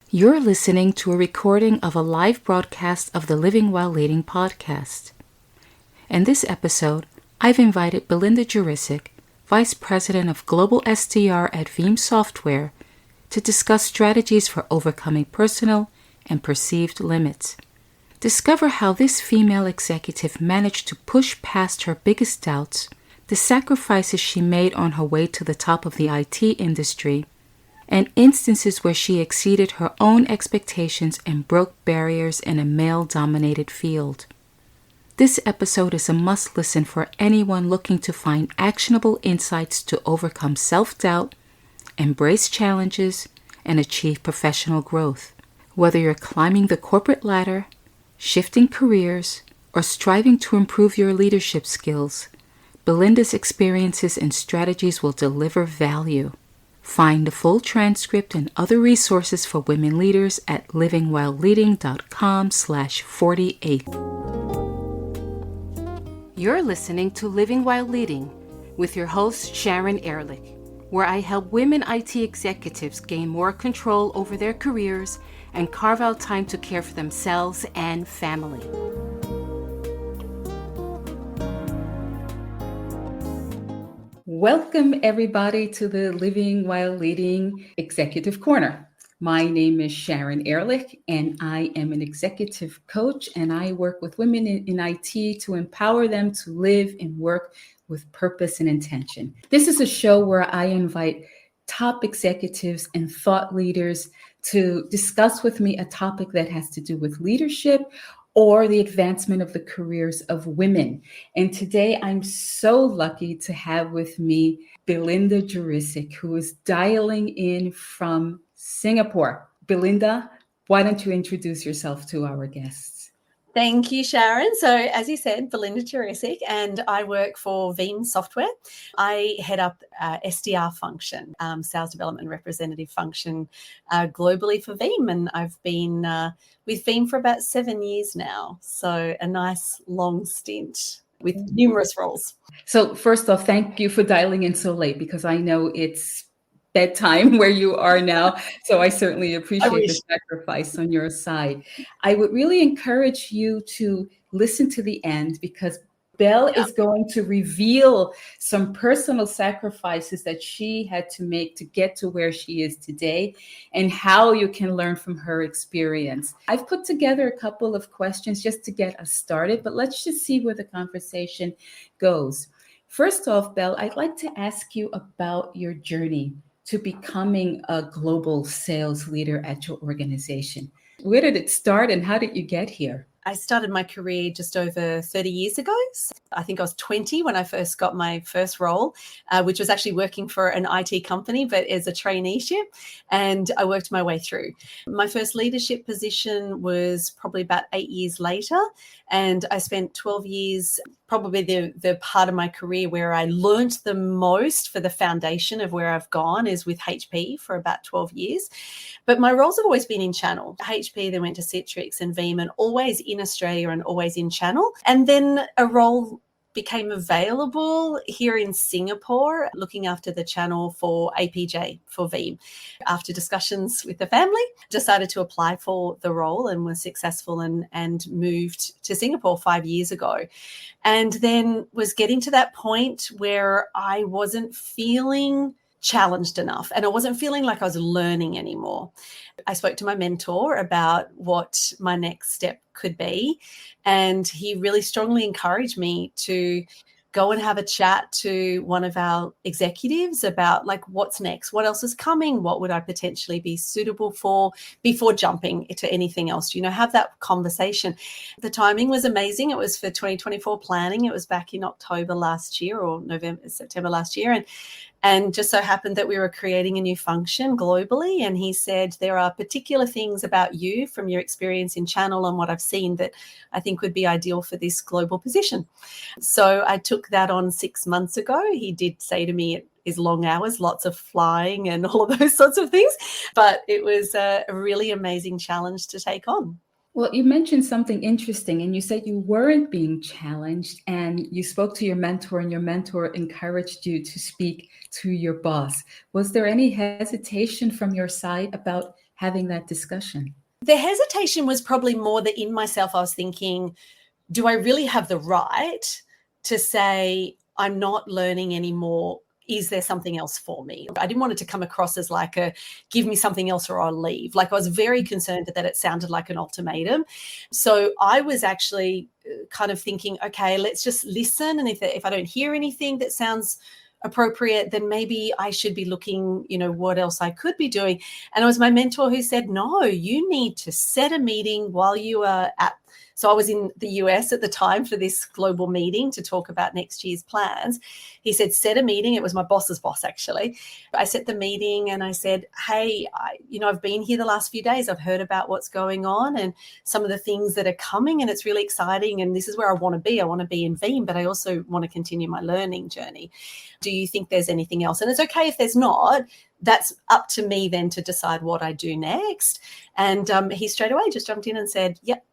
You're listening to a recording of a live broadcast of the Living While Leading podcast. In this episode, I've invited Belinda Jurisic, Vice President of Global SDR at Veeam Software, to discuss strategies for overcoming personal and perceived limits. Discover how this female executive managed to push past her biggest doubts, the sacrifices she made on her way to the top of the IT industry, and instances where she exceeded her own expectations and broke barriers in a male-dominated field. This episode is a must-listen for anyone looking to find actionable insights to overcome self-doubt, embrace challenges, and achieve professional growth. Whether you're climbing the corporate ladder, shifting careers, or striving to improve your leadership skills, Belinda's experiences and strategies will deliver value. Find the full transcript and other resources for women leaders at livingwhileleading.com/48. You're listening to Living While Leading with your host, Sharon Ehrlich, where I help women IT executives gain more control over their careers and carve out time to care for themselves and family. Welcome, everybody, to the Living While Leading Executive Corner. My name is Sharon Ehrlich, and I am an executive coach, and I work with women in IT to empower them to live and work with purpose and intention. This is a show where I invite top executives and thought leaders to discuss with me a topic that has to do with leadership or the advancement of the careers of women. And today I'm so lucky to have with me Belinda Jurisic, who is dialing in from Singapore. Belinda, why don't you introduce yourself to our guests? Thank you, Sharon. So as you said, Belinda Jurisic, and I work for Veeam Software. I head up SDR function, sales development representative function globally for Veeam. And I've been with Veeam for about 7 years now. So a nice long stint with numerous roles. So first off, thank you for dialing in so late, because I know it's bedtime where you are now. So I certainly appreciate the sacrifice on your side. I would really encourage you to listen to the end, because Belle is going to reveal some personal sacrifices that she had to make to get to where she is today and how you can learn from her experience. I've put together a couple of questions just to get us started, but let's just see where the conversation goes. First off, Belle, I'd like to ask you about your journey to becoming a global sales leader at your organization. Where did it start and how did you get here? I started my career just over 30 years ago. I think I was 20 when I first got my first role, which was actually working for an IT company, but as a traineeship. And I worked my way through. My first leadership position was probably about 8 years later. And I spent 12 years, probably the part of my career where I learned the most for the foundation of where I've gone is with HP for about 12 years. But my roles have always been in channel. HP, then went to Citrix and Veeam, and always in Australia and always in channel. And then a role became available here in Singapore, looking after the channel for APJ for Veeam. After discussions with the family, decided to apply for the role and was successful and moved to Singapore 5 years ago. And then was getting to that point where I wasn't feeling challenged enough and I wasn't feeling like I was learning anymore. I spoke to my mentor about what my next step could be, and he really strongly encouraged me to go and have a chat to one of our executives about like what's next, what else is coming, what would I potentially be suitable for before jumping to anything else, have that conversation. The timing was amazing. It was for 2024 planning. It was back in October last year or September last year. And just so happened that we were creating a new function globally. And he said, there are particular things about you from your experience in channel and what I've seen that I think would be ideal for this global position. So I took that on 6 months ago. He did say to me, it is long hours, lots of flying and all of those sorts of things. But it was a really amazing challenge to take on. Well, you mentioned something interesting, and you said you weren't being challenged, and you spoke to your mentor, and your mentor encouraged you to speak to your boss. Was there any hesitation from your side about having that discussion? The hesitation was probably more that in myself, I was thinking, do I really have the right to say, I'm not learning anymore? Is there something else for me? I didn't want it to come across as like a give me something else or I'll leave. Like I was very concerned that it sounded like an ultimatum. So I was actually kind of thinking, okay, let's just listen. And if I don't hear anything that sounds appropriate, then maybe I should be looking, what else I could be doing. And it was my mentor who said, no, you need to set a meeting while you are so I was in the US at the time for this global meeting to talk about next year's plans. He said, set a meeting. It was my boss's boss, actually. I set the meeting and I said, hey, I've been here the last few days. I've heard about what's going on and some of the things that are coming, and it's really exciting. And this is where I want to be. I want to be in Veeam, but I also want to continue my learning journey. Do you think there's anything else? And it's okay if there's not. That's up to me then to decide what I do next. And he straight away just jumped in and said, yep,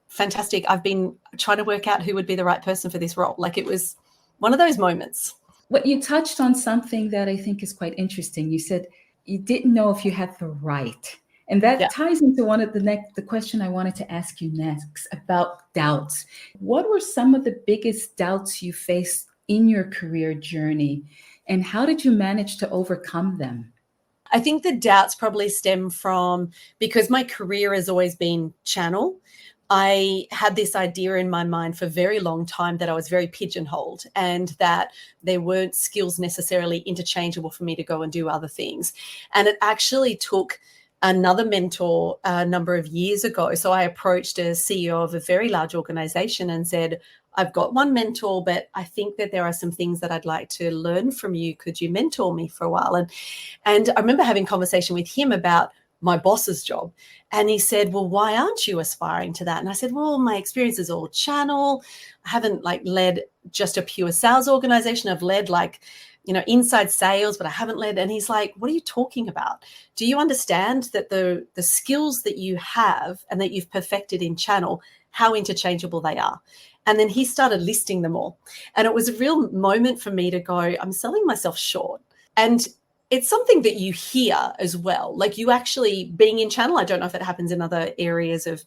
fantastic. I've been trying to work out who would be the right person for this role. Like it was one of those moments. Well, you touched on something that I think is quite interesting. You said you didn't know if you had the right. And that ties into one of the question I wanted to ask you next about doubts. What were some of the biggest doubts you faced in your career journey, and how did you manage to overcome them? I think the doubts probably stem from, because my career has always been channel, I had this idea in my mind for a very long time that I was very pigeonholed and that there weren't skills necessarily interchangeable for me to go and do other things. And it actually took another mentor a number of years ago. So I approached a CEO of a very large organization and said, I've got one mentor, but I think that there are some things that I'd like to learn from you. Could you mentor me for a while? And I remember having a conversation with him about my boss's job. And he said, well, why aren't you aspiring to that? And I said, well, my experience is all channel. I haven't led just a pure sales organization. I've led inside sales, but I haven't led. And he's like, what are you talking about? Do you understand that the skills that you have and that you've perfected in channel, how interchangeable they are? And then he started listing them all. And it was a real moment for me to go, I'm selling myself short. And it's something that you hear as well. Like you actually being in channel, I don't know if it happens in other areas of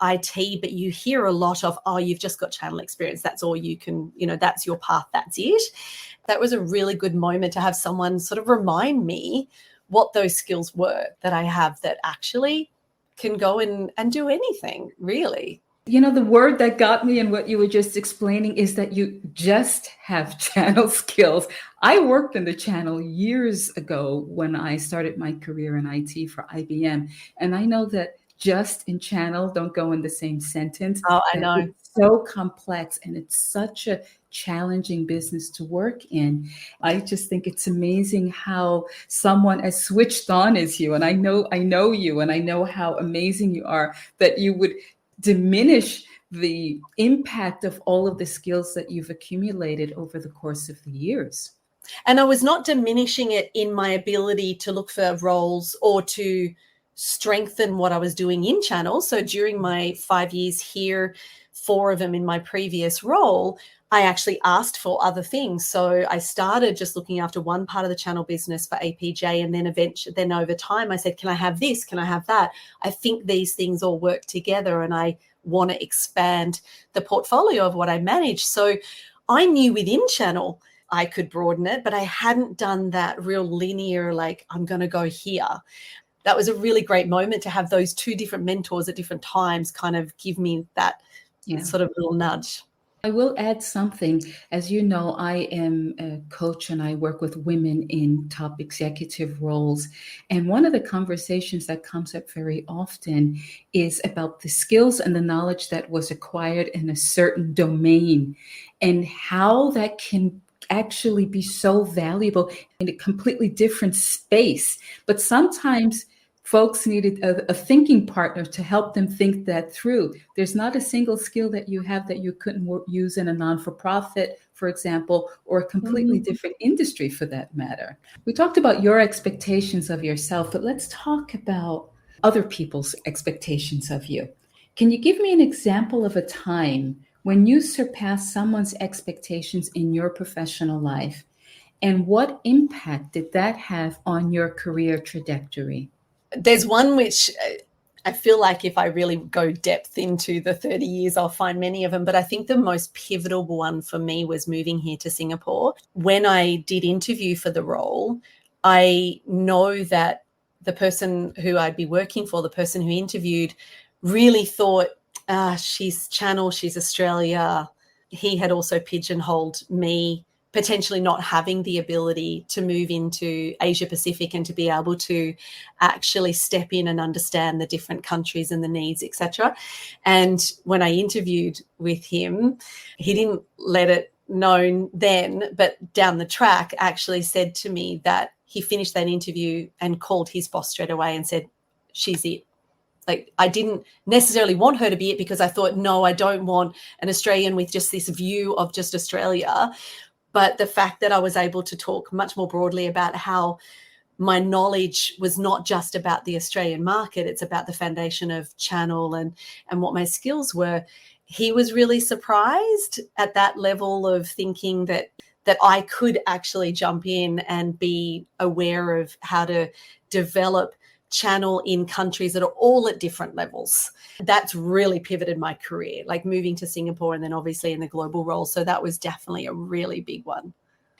IT, but you hear a lot of, oh, you've just got channel experience. That's all you can, that's your path. That's it. That was a really good moment to have someone sort of remind me what those skills were that I have that actually can go and do anything, really. The word that got me in what you were just explaining is that you just have channel skills. I worked in the channel years ago when I started my career in IT for IBM. And I know that just and channel don't go in the same sentence. Oh, I know. It's so complex and it's such a challenging business to work in. I just think it's amazing how someone as switched on as you, and I know you, and I know how amazing you are, that you would diminish the impact of all of the skills that you've accumulated over the course of the years. And I was not diminishing it in my ability to look for roles or to strengthen what I was doing in channel. So during my 5 years here, 4 of them in my previous role, I actually asked for other things. So I started just looking after one part of the channel business for APJ. And then over time, I said, can I have this? Can I have that? I think these things all work together and I want to expand the portfolio of what I manage. So I knew within channel I could broaden it, but I hadn't done that real linear, I'm going to go here. That was a really great moment to have those 2 different mentors at different times kind of give me that sort of little nudge. I will add something. As you know, I am a coach and I work with women in top executive roles. And one of the conversations that comes up very often is about the skills and the knowledge that was acquired in a certain domain and how that can actually be so valuable in a completely different space. But sometimes folks needed a thinking partner to help them think that through. There's not a single skill that you have that you couldn't use in a non-for-profit, for example, or a completely different industry for that matter. We talked about your expectations of yourself, but let's talk about other people's expectations of you. Can you give me an example of a time when you surpassed someone's expectations in your professional life? And what impact did that have on your career trajectory? There's one which I feel like if I really go depth into the 30 years, I'll find many of them. But I think the most pivotal one for me was moving here to Singapore. When I did interview for the role, I know that the person who I'd be working for, the person who interviewed, really thought, she's Channel, she's Australia. He had also pigeonholed me, potentially not having the ability to move into Asia Pacific and to be able to actually step in and understand the different countries and the needs, etc. And when I interviewed with him, he didn't let it known then, but down the track actually said to me that he finished that interview and called his boss straight away and said, she's it. Like, I didn't necessarily want her to be it because I thought, no, I don't want an Australian with just this view of just Australia. But the fact that I was able to talk much more broadly about how my knowledge was not just about the Australian market, it's about the foundation of Channel and what my skills were. He was really surprised at that level of thinking that I could actually jump in and be aware of how to develop Channel in countries that are all at different levels. That's really pivoted my career, like moving to Singapore and then obviously in the global role. So that was definitely a really big one.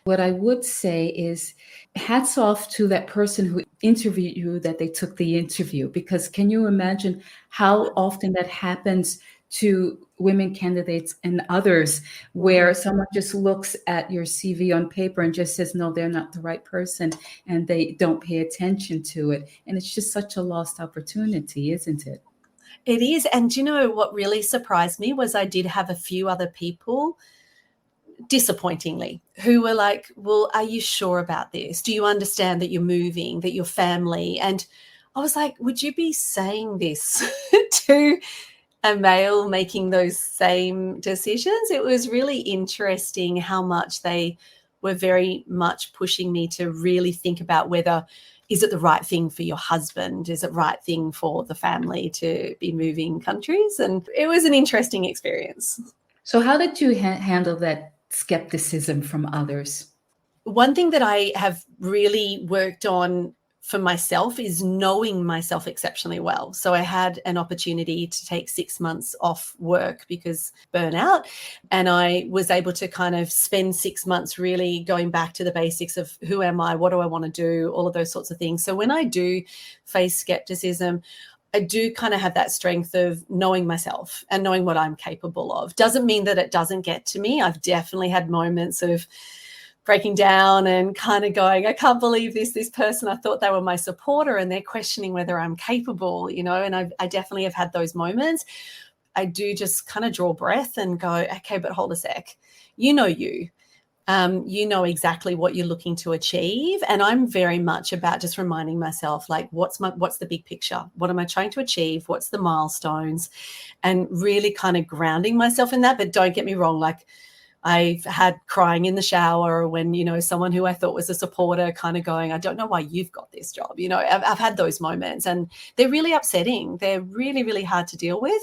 What I would say is hats off to that person who interviewed you, that they took the interview, because can you imagine how often that happens to women candidates and others, where someone just looks at your CV on paper and just says, no, they're not the right person, and they don't pay attention to it. And it's just such a lost opportunity, isn't it? It is. And you know what really surprised me was I did have a few other people, disappointingly, who were like, well, are you sure about this? Do you understand that you're moving, that your family? And I was like, would you be saying this to a male making those same decisions? It was really interesting how much they were very much pushing me to really think about whether, is it the right thing for your husband? Is it the right thing for the family to be moving countries? And it was an interesting experience. So how did you handle that skepticism from others? One thing that I have really worked on for myself is knowing myself exceptionally well. So I had an opportunity to take 6 months off work because burnout, and I was able to kind of spend 6 months really going back to the basics of who am I, what do I want to do, all of those sorts of things. So when I do face skepticism, I do kind of have that strength of knowing myself and knowing what I'm capable of. Doesn't mean that it doesn't get to me. I've definitely had moments of breaking down and kind of going, I can't believe this person, I thought they were my supporter and they're questioning whether I'm capable, you know, and I definitely have had those moments. I do just kind of draw breath and go, okay, but hold a sec. You know, you know exactly what you're looking to achieve. And I'm very much about just reminding myself, like, what's the big picture? What am I trying to achieve? What's the milestones? And really kind of grounding myself in that. But don't get me wrong, like, I've had crying in the shower when, you know, someone who I thought was a supporter kind of going, I don't know why you've got this job. You know, I've had those moments and they're really upsetting. They're really, really hard to deal with.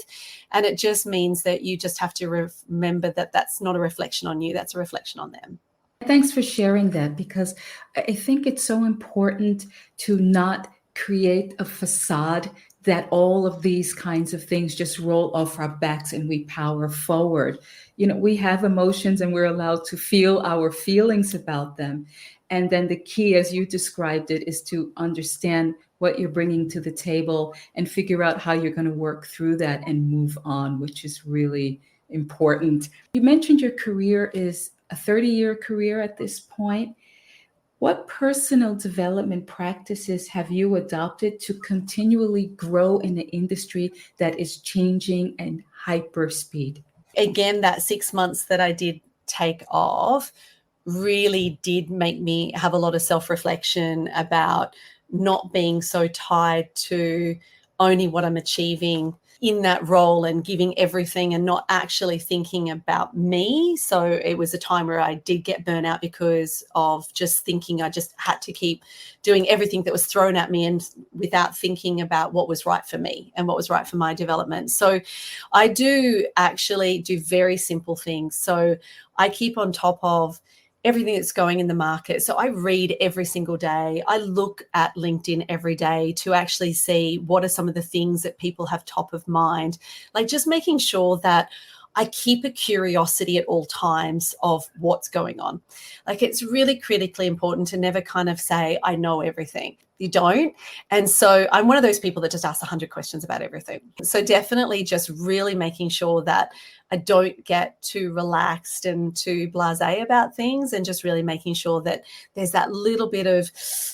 And it just means that you just have to remember that that's not a reflection on you. That's a reflection on them. Thanks for sharing that, because I think it's so important to not create a facade that all of these kinds of things just roll off our backs and we power forward. You know, we have emotions and we're allowed to feel our feelings about them. And then the key, as you described it, is to understand what you're bringing to the table and figure out how you're going to work through that and move on, which is really important. You mentioned your career is a 30-year career at this point. What personal development practices have you adopted to continually grow in an industry that is changing at hyper speed? Again, that 6 months that I did take off really did make me have a lot of self-reflection about not being so tied to only what I'm achieving in that role and giving everything and not actually thinking about me. So it was a time where I did get burnout because of just thinking I just had to keep doing everything that was thrown at me and without thinking about what was right for me and what was right for my development. So I do actually do very simple things. So I keep on top of everything that's going in the market. So I read every single day. I look at LinkedIn every day to actually see what are some of the things that people have top of mind, like just making sure that I keep a curiosity at all times of what's going on. Like, it's really critically important to never kind of say, I know everything. You don't. And so I'm one of those people that just asks 100 questions about everything. So definitely just really making sure that I don't get too relaxed and too blasé about things, and just really making sure that there's that little bit of,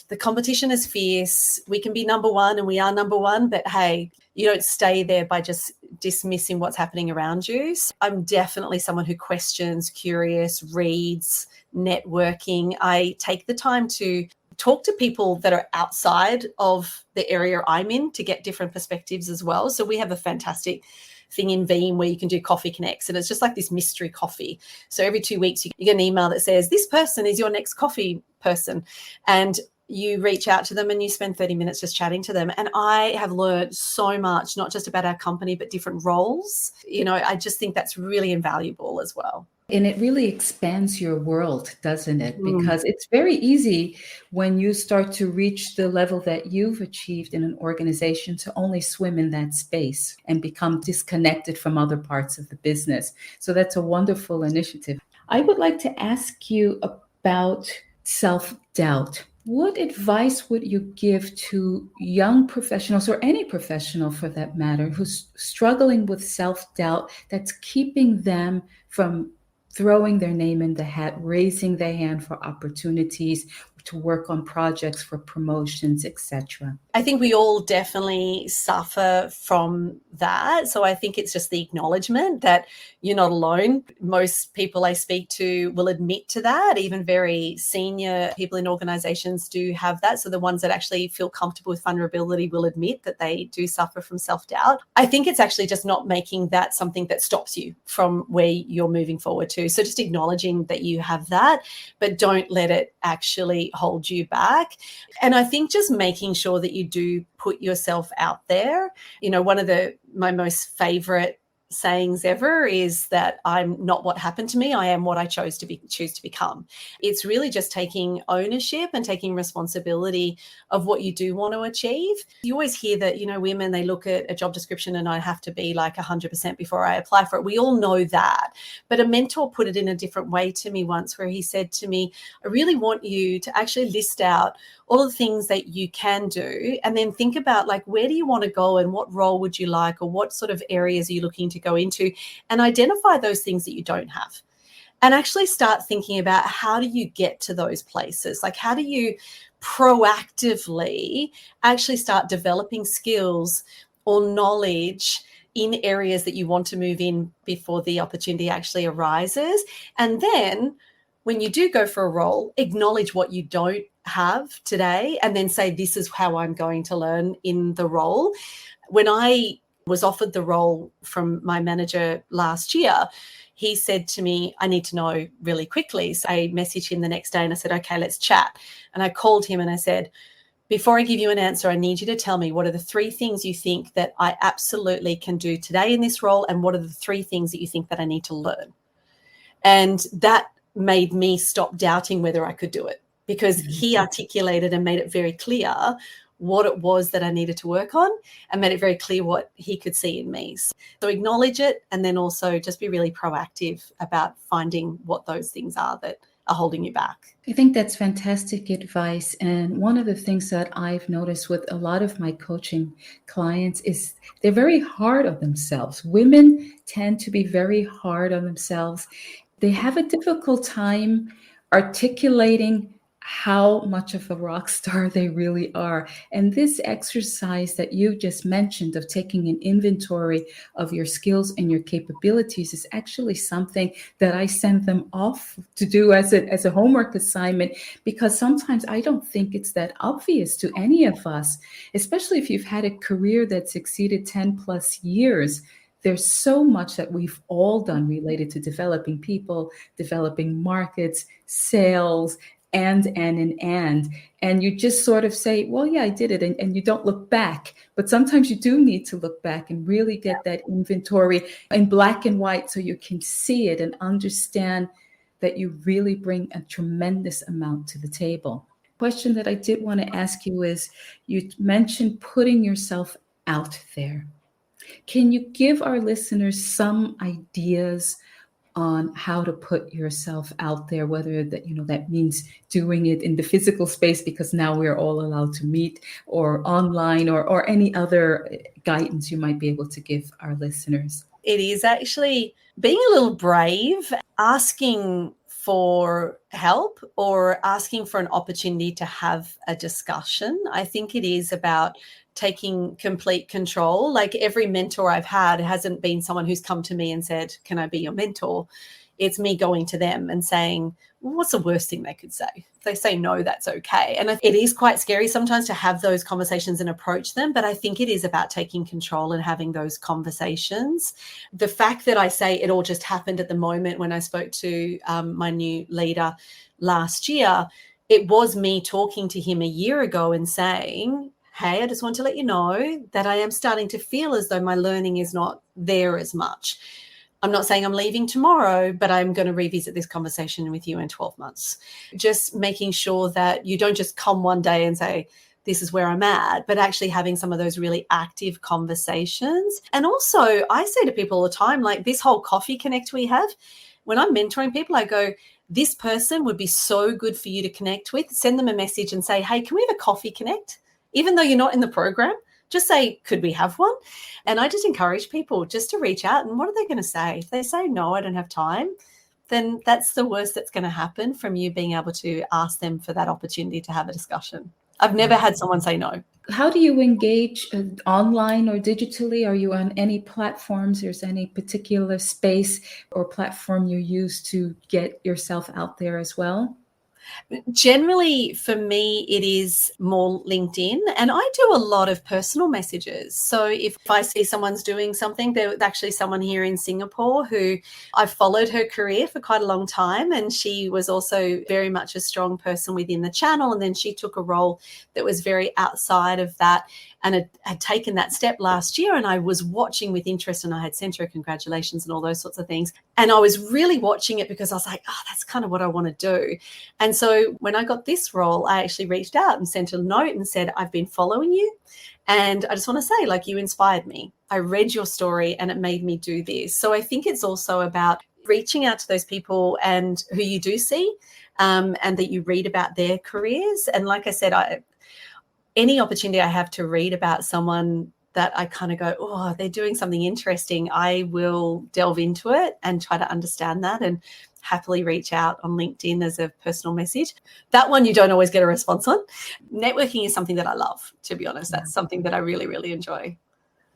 the competition is fierce. We can be number one and we are number one, but hey, you don't stay there by just dismissing what's happening around you. So I'm definitely someone who questions, curious, reads, networking. I take the time to talk to people that are outside of the area I'm in to get different perspectives as well. So we have a fantastic thing in Veeam where you can do coffee connects, and it's just like this mystery coffee. So every 2 weeks you get an email that says, this person is your next coffee person. And you reach out to them and you spend 30 minutes just chatting to them. And I have learned so much, not just about our company, but different roles. I just think that's really invaluable as well. And it really expands your world, doesn't it? Because it's very easy when you start to reach the level that you've achieved in an organization to only swim in that space and become disconnected from other parts of the business. So that's a wonderful initiative. I would like to ask you about self-doubt. What advice would you give to young professionals, or any professional for that matter, who's struggling with self-doubt that's keeping them from throwing their name in the hat, raising their hand for opportunities to work on projects for promotions, etc.? I think we all definitely suffer from that. So I think it's just the acknowledgement that you're not alone. Most people I speak to will admit to that. Even very senior people in organizations do have that. So the ones that actually feel comfortable with vulnerability will admit that they do suffer from self-doubt. I think it's actually just not making that something that stops you from where you're moving forward to. So just acknowledging that you have that, but don't let it actually hold you back. And I think just making sure that you do put yourself out there. One of my most favorite sayings ever is that I'm not what happened to me, I am what I choose to become. It's really just taking ownership and taking responsibility of what you do want to achieve. You always hear that, women, they look at a job description and I have to be like 100% before I apply for it. We all know that. But a mentor put it in a different way to me once, where he said to me, I really want you to actually list out all of the things that you can do, and then think about, like, where do you want to go and what role would you like, or what sort of areas are you looking to go into, and identify those things that you don't have. And actually start thinking about, how do you get to those places? Like, how do you proactively actually start developing skills or knowledge in areas that you want to move in before the opportunity actually arises? And then when you do go for a role, acknowledge what you don't have today, and then say, this is how I'm going to learn in the role. When I was offered the role from my manager last year, he said to me, I need to know really quickly. So I messaged him the next day and I said, okay, let's chat. And I called him and I said, before I give you an answer, I need you to tell me, what are the 3 things you think that I absolutely can do today in this role? And what are the 3 things that you think that I need to learn? And that made me stop doubting whether I could do it, because he articulated and made it very clear what it was that I needed to work on, and made it very clear what he could see in me. So acknowledge it, and then also just be really proactive about finding what those things are that are holding you back. I think that's fantastic advice. And one of the things that I've noticed with a lot of my coaching clients is they're very hard on themselves. Women tend to be very hard on themselves. They have a difficult time articulating how much of a rock star they really are. And this exercise that you just mentioned of taking an inventory of your skills and your capabilities is actually something that I send them off to do as a homework assignment, because sometimes I don't think it's that obvious to any of us, especially if you've had a career that's exceeded 10 plus years. There's so much that we've all done related to developing people, developing markets, sales, and you just sort of say, well, yeah, I did it, and you don't look back. But sometimes you do need to look back and really get that inventory in black and white so you can see it and understand that you really bring a tremendous amount to the table. Question that I did want to ask you is, you mentioned putting yourself out there. Can you give our listeners some ideas on how to put yourself out there, whether that means doing it in the physical space, because now we're all allowed to meet, or online, or any other guidance you might be able to give our listeners? It is actually being a little brave, asking for help or asking for an opportunity to have a discussion. I think it is about taking complete control. Like, every mentor I've had hasn't been someone who's come to me and said, "Can I be your mentor?" It's me going to them and saying, well, what's the worst thing they could say? If they say no, that's okay. And it is quite scary sometimes to have those conversations and approach them. But I think it is about taking control and having those conversations. The fact that I say it all just happened at the moment when I spoke to my new leader last year, it was me talking to him a year ago and saying, hey, I just want to let you know that I am starting to feel as though my learning is not there as much. I'm not saying I'm leaving tomorrow, but I'm going to revisit this conversation with you in 12 months. Just making sure that you don't just come one day and say, this is where I'm at, but actually having some of those really active conversations. And also, I say to people all the time, like this whole coffee connect we have, when I'm mentoring people, I go, this person would be so good for you to connect with. Send them a message and say, hey, can we have a coffee connect? Even though you're not in the program, just say, could we have one? And I just encourage people just to reach out. And what are they going to say? If they say, no, I don't have time, then that's the worst that's going to happen from you being able to ask them for that opportunity to have a discussion. I've never had someone say no. How do you engage online or digitally? Are you on any platforms? There's any particular space or platform you use to get yourself out there as well? Generally, for me, it is more LinkedIn, and I do a lot of personal messages. So if I see someone's doing something, there's actually someone here in Singapore who I've followed her career for quite a long time, and she was also very much a strong person within the channel. And then she took a role that was very outside of that and had taken that step last year. And I was watching with interest, and I had sent her congratulations and all those sorts of things. And I was really watching it because I was like, oh, that's kind of what I want to do. And so when I got this role, I actually reached out and sent a note and said, I've been following you. And I just want to say, like, you inspired me. I read your story and it made me do this. So I think it's also about reaching out to those people and who you do see and that you read about their careers. And like I said, any opportunity I have to read about someone that I kind of go, oh, they're doing something interesting, I will delve into it and try to understand that and happily reach out on LinkedIn as a personal message. That one you don't always get a response on. Networking is something that I love, to be honest. That's something that I really, really enjoy.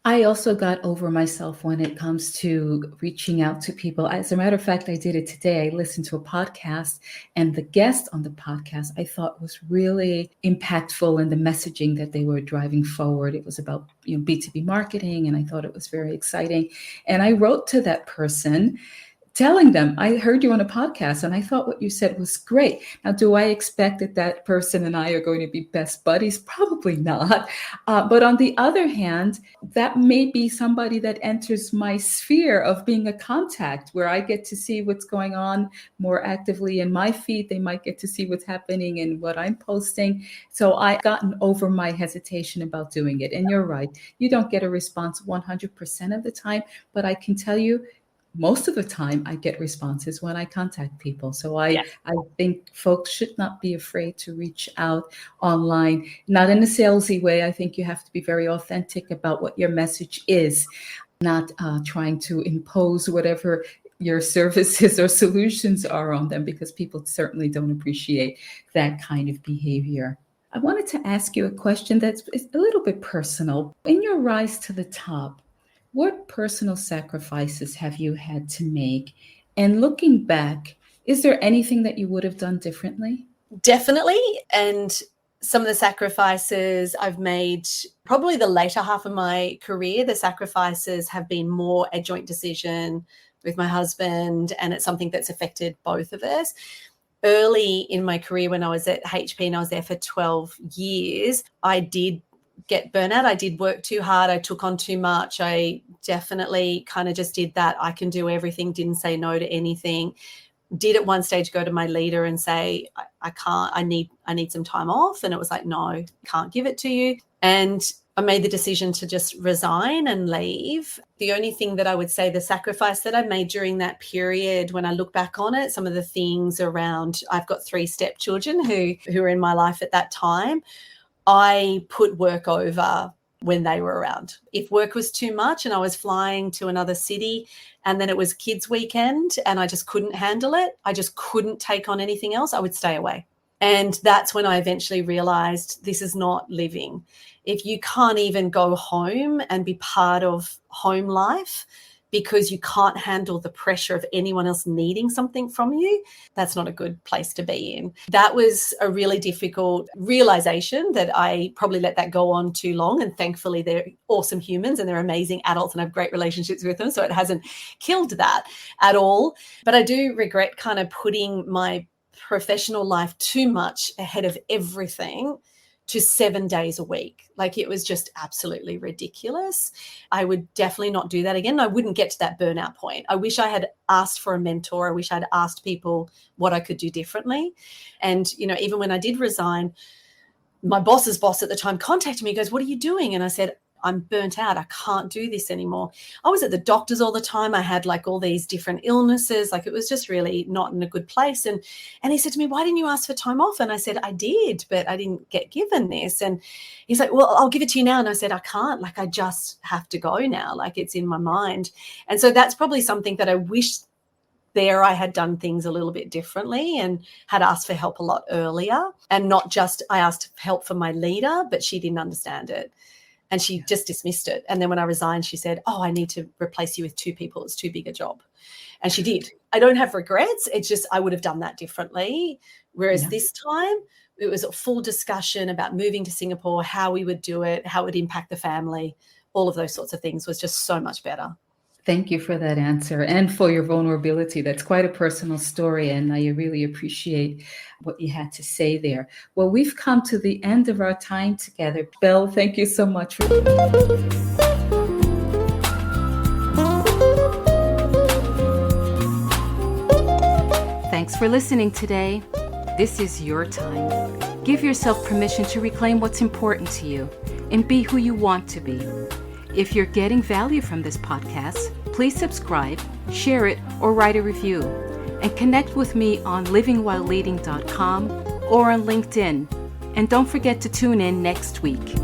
I also got over myself when it comes to reaching out to people. As a matter of fact, I did it today. I listened to a podcast, and the guest on the podcast I thought was really impactful in the messaging that they were driving forward. It was about B2B marketing, and I thought it was very exciting. And I wrote to that person telling them, I heard you on a podcast and I thought what you said was great. Now, do I expect that that person and I are going to be best buddies? Probably not. But on the other hand, that may be somebody that enters my sphere of being a contact, where I get to see what's going on more actively in my feed. They might get to see what's happening in what I'm posting. So I've gotten over my hesitation about doing it. And you're right. You don't get a response 100% of the time, but I can tell you, most of the time I get responses when I contact people. So I think folks should not be afraid to reach out online, not in a salesy way. I think you have to be very authentic about what your message is, not trying to impose whatever your services or solutions are on them, because people certainly don't appreciate that kind of behavior. I wanted to ask you a question that's a little bit personal. In your rise to the top, what personal sacrifices have you had to make? And looking back, is there anything that you would have done differently? Definitely. And some of the sacrifices I've made, probably the later half of my career, the sacrifices have been more a joint decision with my husband, and it's something that's affected both of us. Early in my career, when I was at HP and I was there for 12 years, I did get burnout. I did work too hard. I took on too much. I definitely kind of just did that. I can do everything, didn't say no to anything. did at one stage go to my leader and say, I can't, I need some time off. And it was like, no, can't give it to you. And I made the decision to just resign and leave. The only thing that I would say, the sacrifice that I made during that period, when I look back on it, some of the things around, I've got 3 stepchildren who were in my life at that time. I put work over when they were around. If work was too much and I was flying to another city and then it was kids' weekend and I just couldn't handle it, I just couldn't take on anything else, I would stay away. And that's when I eventually realized this is not living. If you can't even go home and be part of home life because you can't handle the pressure of anyone else needing something from you, that's not a good place to be in. That was a really difficult realization that I probably let that go on too long. And thankfully, they're awesome humans and they're amazing adults and I have great relationships with them. So it hasn't killed that at all. But I do regret kind of putting my professional life too much ahead of everything to 7 days a week. Like, it was just absolutely ridiculous. I would definitely not do that again. I wouldn't get to that burnout point. I wish I had asked for a mentor. I wish I'd asked people what I could do differently. And, you know, even when I did resign, my boss's boss at the time contacted me. He goes, "What are you doing?" And I said, "I'm burnt out. I can't do this anymore." I was at the doctors all the time. I had like all these different illnesses. Like, it was just really not in a good place. And he said to me, "Why didn't you ask for time off?" And I said, "I did, but I didn't get given this." And he's like, "Well, I'll give it to you now." And I said, "I can't. Like, I just have to go now. Like, it's in my mind." And so that's probably something that I wish there I had done things a little bit differently and had asked for help a lot earlier. And not just I asked help from my leader, but she didn't understand it. And she just dismissed it. And then when I resigned, she said, "Oh, I need to replace you with 2 people. It's too big a job." And she did. I don't have regrets. It's just I would have done that differently. Whereas this time, it was a full discussion about moving to Singapore, how we would do it, how it would impact the family. All of those sorts of things was just so much better. Thank you for that answer and for your vulnerability. That's quite a personal story, and I really appreciate what you had to say there. Well, we've come to the end of our time together. Belle, thank you so much. Thanks for listening today. This is your time. Give yourself permission to reclaim what's important to you and be who you want to be. If you're getting value from this podcast, please subscribe, share it, or write a review. And connect with me on livingwhileleading.com or on LinkedIn. And don't forget to tune in next week.